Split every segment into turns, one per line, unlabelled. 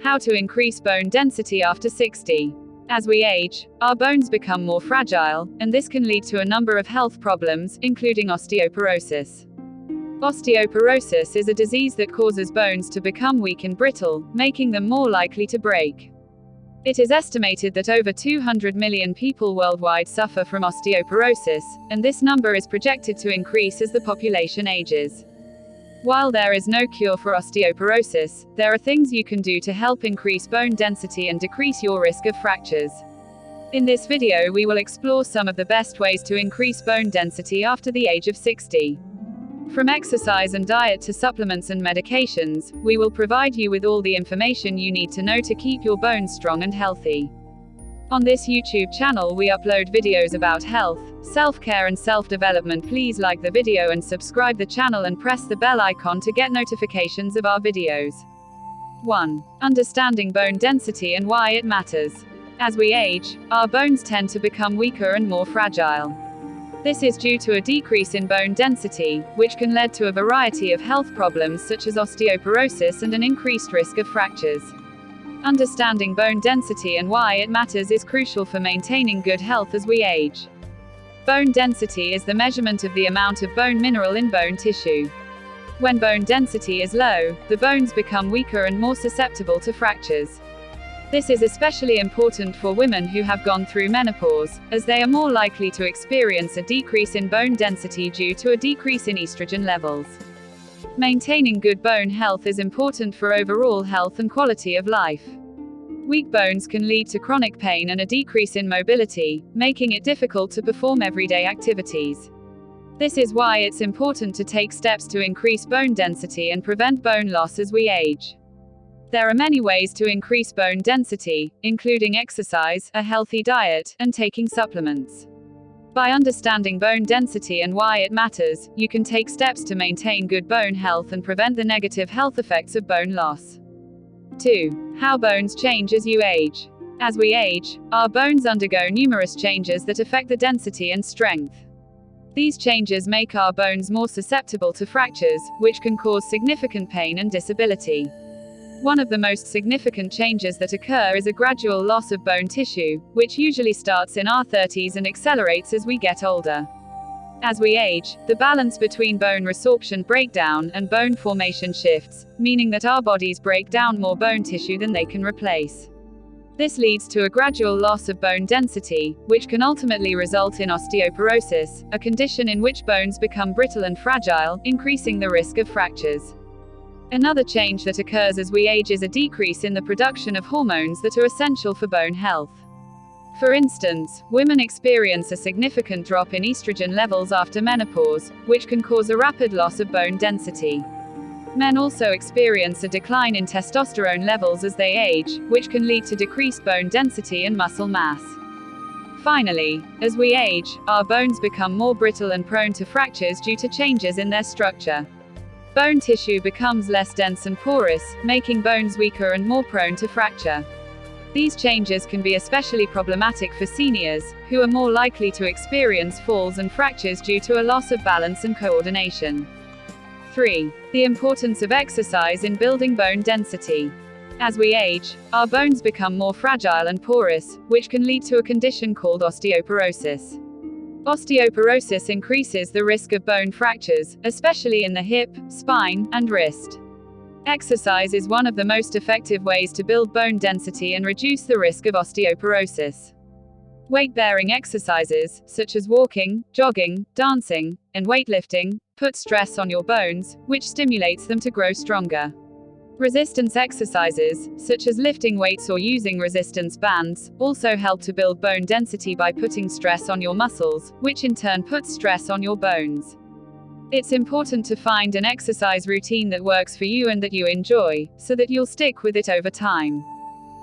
How to increase bone density after 60. As we age, our bones become more fragile, and this can lead to a number of health problems, including osteoporosis. Osteoporosis is a disease that causes bones to become weak and brittle, making them more likely to break. It is estimated that over 200 million people worldwide suffer from osteoporosis, and this number is projected to increase as the population ages. While there is no cure for osteoporosis, there are things you can do to help increase bone density and decrease your risk of fractures. In this video we will explore some of the best ways to increase bone density after the age of 60. From exercise and diet to supplements and medications, we will provide you with all the information you need to know to keep your bones strong and healthy. On this YouTube channel we upload videos about health, self-care and self-development. Please like the video and subscribe the channel and press the bell icon to get notifications of our videos. 1. Understanding bone density and why it matters. As we age, our bones tend to become weaker and more fragile. This is due to a decrease in bone density, which can lead to a variety of health problems such as osteoporosis and an increased risk of fractures. Understanding bone density and why it matters is crucial for maintaining good health as we age. Bone density is the measurement of the amount of bone mineral in bone tissue. When bone density is low, the bones become weaker and more susceptible to fractures. This is especially important for women who have gone through menopause, as they are more likely to experience a decrease in bone density due to a decrease in estrogen levels. Maintaining good bone health is important for overall health and quality of life. Weak bones can lead to chronic pain and a decrease in mobility, making it difficult to perform everyday activities. This is why it's important to take steps to increase bone density and prevent bone loss as we age. There are many ways to increase bone density, including exercise, a healthy diet, and taking supplements. By understanding bone density and why it matters, you can take steps to maintain good bone health and prevent the negative health effects of bone loss. 2. How bones change as you age. As we age, our bones undergo numerous changes that affect the density and strength. These changes make our bones more susceptible to fractures, which can cause significant pain and disability. One of the most significant changes that occur is a gradual loss of bone tissue, which usually starts in our 30s and accelerates as we get older. As we age, the balance between bone resorption breakdown and bone formation shifts, meaning that our bodies break down more bone tissue than they can replace. This leads to a gradual loss of bone density, which can ultimately result in osteoporosis, a condition in which bones become brittle and fragile, increasing the risk of fractures. Another change that occurs as we age is a decrease in the production of hormones that are essential for bone health. For instance, women experience a significant drop in estrogen levels after menopause, which can cause a rapid loss of bone density. Men also experience a decline in testosterone levels as they age, which can lead to decreased bone density and muscle mass. Finally, as we age, our bones become more brittle and prone to fractures due to changes in their structure. Bone tissue becomes less dense and porous, making bones weaker and more prone to fracture. These changes can be especially problematic for seniors, who are more likely to experience falls and fractures due to a loss of balance and coordination. 3. The importance of exercise in building bone density. As we age, our bones become more fragile and porous, which can lead to a condition called osteoporosis. Osteoporosis increases the risk of bone fractures, especially in the hip, spine, and wrist. Exercise is one of the most effective ways to build bone density and reduce the risk of osteoporosis. Weight-bearing exercises, such as walking, jogging, dancing, and weightlifting, put stress on your bones, which stimulates them to grow stronger. Resistance exercises, such as lifting weights or using resistance bands, also help to build bone density by putting stress on your muscles, which in turn puts stress on your bones. It's important to find an exercise routine that works for you and that you enjoy, so that you'll stick with it over time.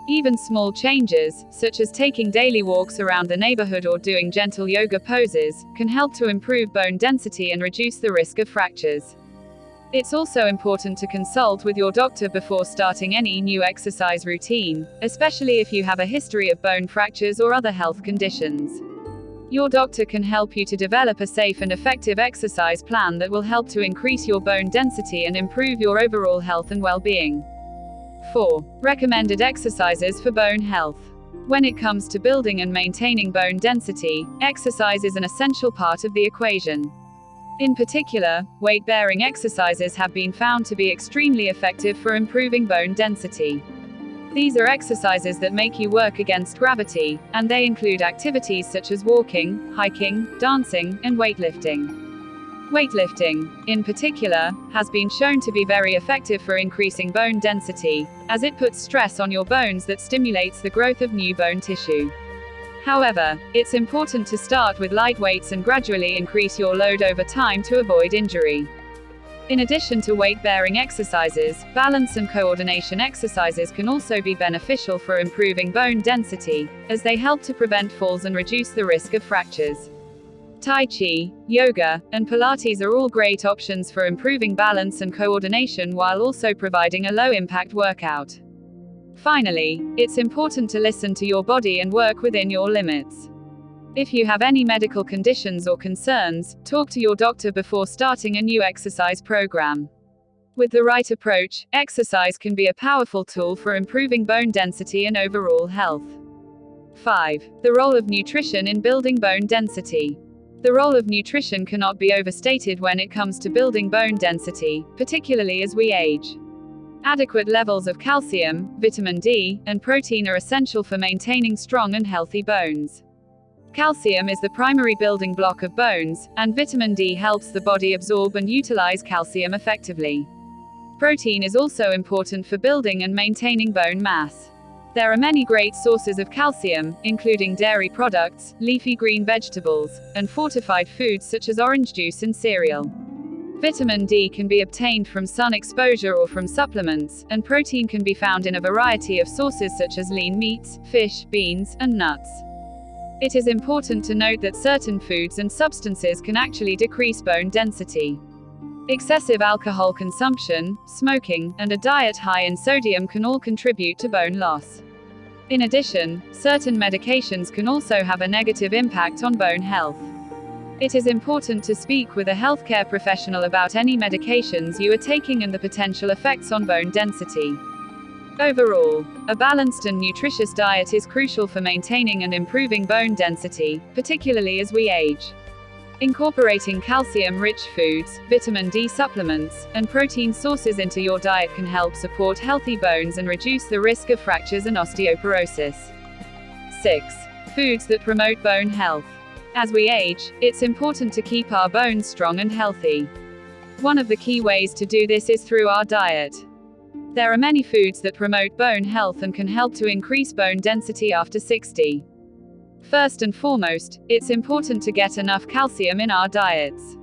Even small changes, such as taking daily walks around the neighborhood or doing gentle yoga poses, can help to improve bone density and reduce the risk of fractures. It's also important to consult with your doctor before starting any new exercise routine, especially if you have a history of bone fractures or other health conditions. Your doctor can help you to develop a safe and effective exercise plan that will help to increase your bone density and improve your overall health and well-being. 4. Recommended exercises for bone health. When it comes to building and maintaining bone density, exercise is an essential part of the equation. In particular, weight-bearing exercises have been found to be extremely effective for improving bone density. These are exercises that make you work against gravity, and they include activities such as walking, hiking, dancing, and weightlifting. Weightlifting, in particular, has been shown to be very effective for increasing bone density, as it puts stress on your bones that stimulates the growth of new bone tissue. However, it's important to start with light weights and gradually increase your load over time to avoid injury. In addition to weight-bearing exercises, balance and coordination exercises can also be beneficial for improving bone density, as they help to prevent falls and reduce the risk of fractures. Tai Chi, yoga, and Pilates are all great options for improving balance and coordination while also providing a low-impact workout. Finally, it's important to listen to your body and work within your limits. If you have any medical conditions or concerns, talk to your doctor before starting a new exercise program. With the right approach, exercise can be a powerful tool for improving bone density and overall health. 5. The role of nutrition in building bone density. The role of nutrition cannot be overstated when it comes to building bone density, particularly as we age. Adequate levels of calcium, vitamin D, and protein are essential for maintaining strong and healthy bones. Calcium is the primary building block of bones, and vitamin D helps the body absorb and utilize calcium effectively. Protein is also important for building and maintaining bone mass. There are many great sources of calcium, including dairy products, leafy green vegetables, and fortified foods such as orange juice and cereal. Vitamin D can be obtained from sun exposure or from supplements, and protein can be found in a variety of sources such as lean meats, fish, beans, and nuts. It is important to note that certain foods and substances can actually decrease bone density. Excessive alcohol consumption, smoking, and a diet high in sodium can all contribute to bone loss. In addition, certain medications can also have a negative impact on bone health. It is important to speak with a healthcare professional about any medications you are taking and the potential effects on bone density. Overall, a balanced and nutritious diet is crucial for maintaining and improving bone density, particularly as we age. Incorporating calcium-rich foods, vitamin D supplements, and protein sources into your diet can help support healthy bones and reduce the risk of fractures and osteoporosis. 6. Foods that promote bone health. As we age, it's important to keep our bones strong and healthy. One of the key ways to do this is through our diet. There are many foods that promote bone health and can help to increase bone density after 60. First and foremost, it's important to get enough calcium in our diets.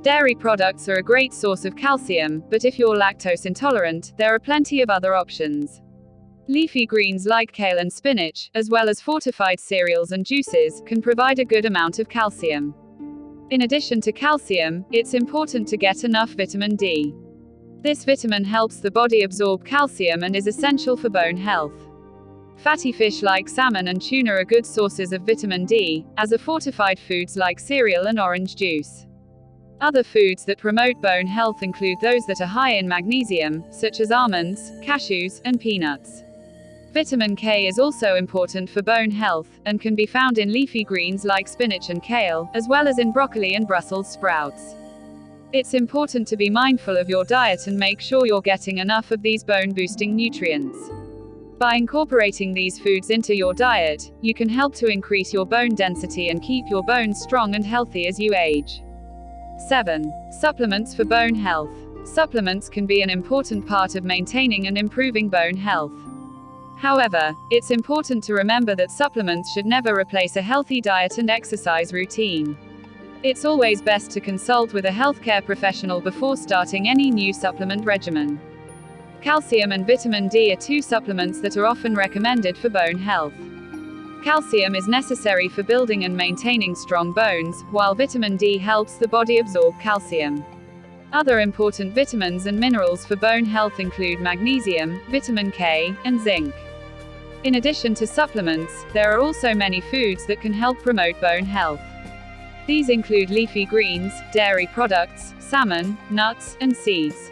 Dairy products are a great source of calcium, but if you're lactose intolerant, there are plenty of other options. Leafy greens like kale and spinach, as well as fortified cereals and juices, can provide a good amount of calcium. In addition to calcium, it's important to get enough vitamin D. This vitamin helps the body absorb calcium and is essential for bone health. Fatty fish like salmon and tuna are good sources of vitamin D, as are fortified foods like cereal and orange juice. Other foods that promote bone health include those that are high in magnesium, such as almonds, cashews, and peanuts. Vitamin K is also important for bone health, and can be found in leafy greens like spinach and kale, as well as in broccoli and Brussels sprouts. It's important to be mindful of your diet and make sure you're getting enough of these bone-boosting nutrients. By incorporating these foods into your diet, you can help to increase your bone density and keep your bones strong and healthy as you age. 7. Supplements for bone health. Supplements can be an important part of maintaining and improving bone health. However, it's important to remember that supplements should never replace a healthy diet and exercise routine. It's always best to consult with a healthcare professional before starting any new supplement regimen. Calcium and vitamin D are two supplements that are often recommended for bone health. Calcium is necessary for building and maintaining strong bones, while vitamin D helps the body absorb calcium. Other important vitamins and minerals for bone health include magnesium, vitamin K, and zinc. In addition to supplements, there are also many foods that can help promote bone health. These include leafy greens, dairy products, salmon, nuts, and seeds.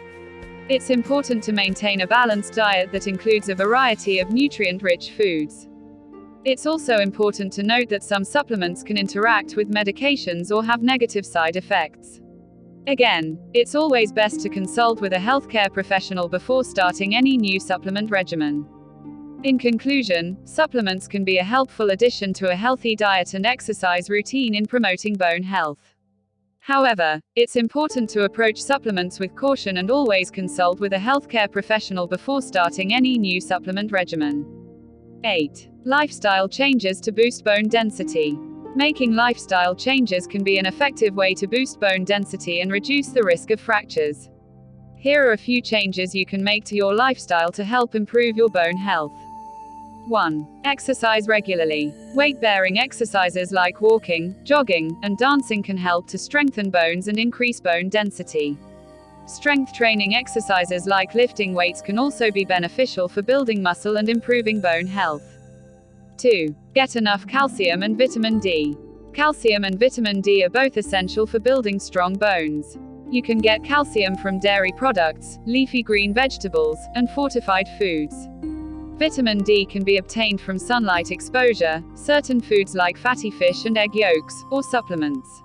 It's important to maintain a balanced diet that includes a variety of nutrient-rich foods. It's also important to note that some supplements can interact with medications or have negative side effects. Again, it's always best to consult with a healthcare professional before starting any new supplement regimen. In conclusion, supplements can be a helpful addition to a healthy diet and exercise routine in promoting bone health. However, it's important to approach supplements with caution and always consult with a healthcare professional before starting any new supplement regimen. 8. Lifestyle changes to boost bone density. Making lifestyle changes can be an effective way to boost bone density and reduce the risk of fractures. Here are a few changes you can make to your lifestyle to help improve your bone health. 1. Exercise regularly. Weight-bearing exercises like walking, jogging, and dancing can help to strengthen bones and increase bone density. Strength training exercises like lifting weights can also be beneficial for building muscle and improving bone health. 2. Get enough calcium and vitamin D. Calcium and vitamin D are both essential for building strong bones. You can get calcium from dairy products, leafy green vegetables, and fortified foods. Vitamin D can be obtained from sunlight exposure, certain foods like fatty fish and egg yolks, or supplements.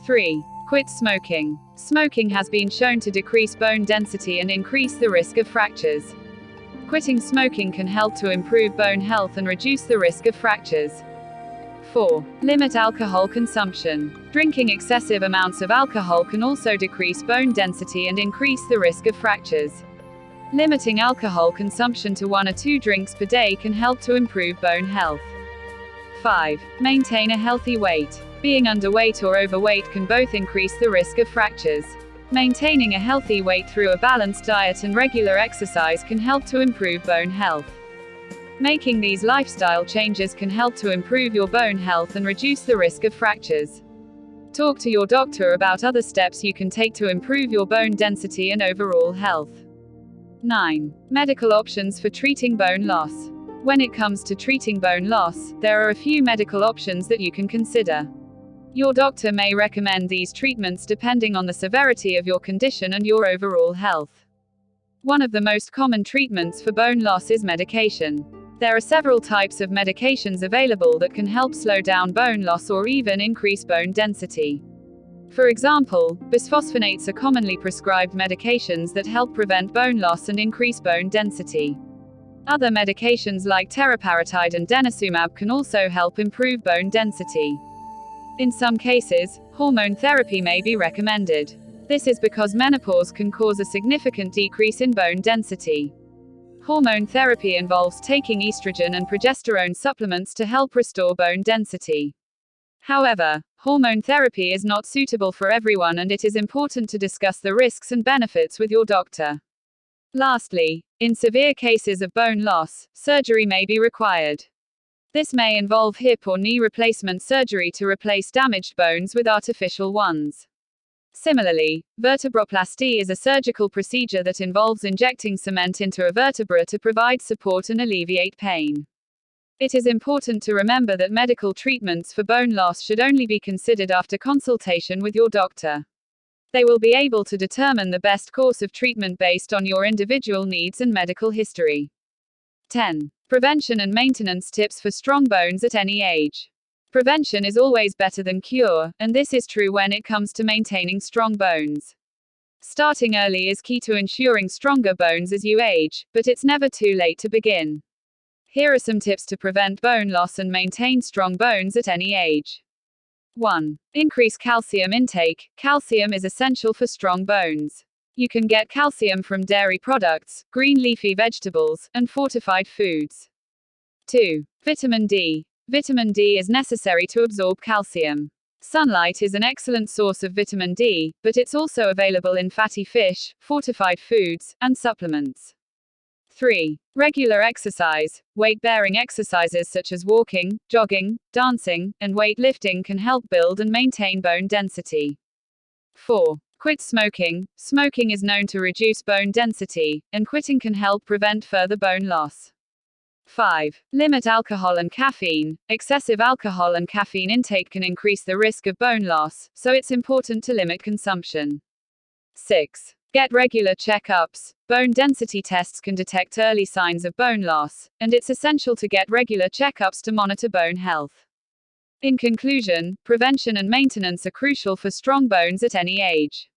3. Quit smoking. Smoking has been shown to decrease bone density and increase the risk of fractures. Quitting smoking can help to improve bone health and reduce the risk of fractures. 4. Limit alcohol consumption. Drinking excessive amounts of alcohol can also decrease bone density and increase the risk of fractures. Limiting alcohol consumption to 1 or 2 drinks per day can help to improve bone health. 5. Maintain a healthy weight. Being underweight or overweight can both increase the risk of fractures. Maintaining a healthy weight through a balanced diet and regular exercise can help to improve bone health. Making these lifestyle changes can help to improve your bone health and reduce the risk of fractures. Talk to your doctor about other steps you can take to improve your bone density and overall health. 9. Medical options for treating bone loss. When it comes to treating bone loss, there are a few medical options that you can consider. Your doctor may recommend these treatments depending on the severity of your condition and your overall health. One of the most common treatments for bone loss is medication. There are several types of medications available that can help slow down bone loss or even increase bone density. For example, bisphosphonates are commonly prescribed medications that help prevent bone loss and increase bone density. Other medications like teriparatide and denosumab can also help improve bone density. In some cases, hormone therapy may be recommended. This is because menopause can cause a significant decrease in bone density. Hormone therapy involves taking estrogen and progesterone supplements to help restore bone density. However, hormone therapy is not suitable for everyone, and it is important to discuss the risks and benefits with your doctor. Lastly, in severe cases of bone loss, surgery may be required. This may involve hip or knee replacement surgery to replace damaged bones with artificial ones. Similarly, vertebroplasty is a surgical procedure that involves injecting cement into a vertebra to provide support and alleviate pain. It is important to remember that medical treatments for bone loss should only be considered after consultation with your doctor. They will be able to determine the best course of treatment based on your individual needs and medical history. 10. Prevention and maintenance tips for strong bones at any age. Prevention is always better than cure, and this is true when it comes to maintaining strong bones. Starting early is key to ensuring stronger bones as you age, but it's never too late to begin. Here are some tips to prevent bone loss and maintain strong bones at any age. 1. Increase calcium intake. Calcium is essential for strong bones. You can get calcium from dairy products, green leafy vegetables, and fortified foods. 2. Vitamin D. Vitamin D is necessary to absorb calcium. Sunlight is an excellent source of vitamin D, but it's also available in fatty fish, fortified foods, and supplements. 3. Regular exercise. Weight-bearing exercises such as walking, jogging, dancing, and weightlifting can help build and maintain bone density. 4. Quit smoking. Smoking is known to reduce bone density, and quitting can help prevent further bone loss. 5. Limit alcohol and caffeine. Excessive alcohol and caffeine intake can increase the risk of bone loss, so it's important to limit consumption. 6. Get regular checkups. Bone density tests can detect early signs of bone loss, and it's essential to get regular checkups to monitor bone health. In conclusion, prevention and maintenance are crucial for strong bones at any age.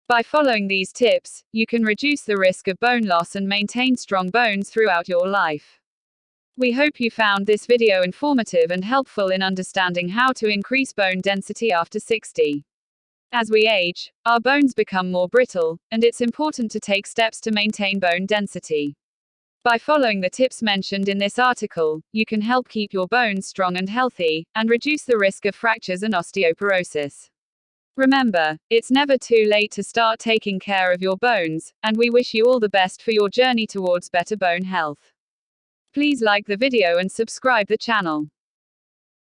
By following these tips, you can reduce the risk of bone loss and maintain strong bones throughout your life. We hope you found this video informative and helpful in understanding how to increase bone density after 60. As we age, our bones become more brittle, and it's important to take steps to maintain bone density. By following the tips mentioned in this article, you can help keep your bones strong and healthy, and reduce the risk of fractures and osteoporosis. Remember, it's never too late to start taking care of your bones, and we wish you all the best for your journey towards better bone health. Please like the video and subscribe the channel.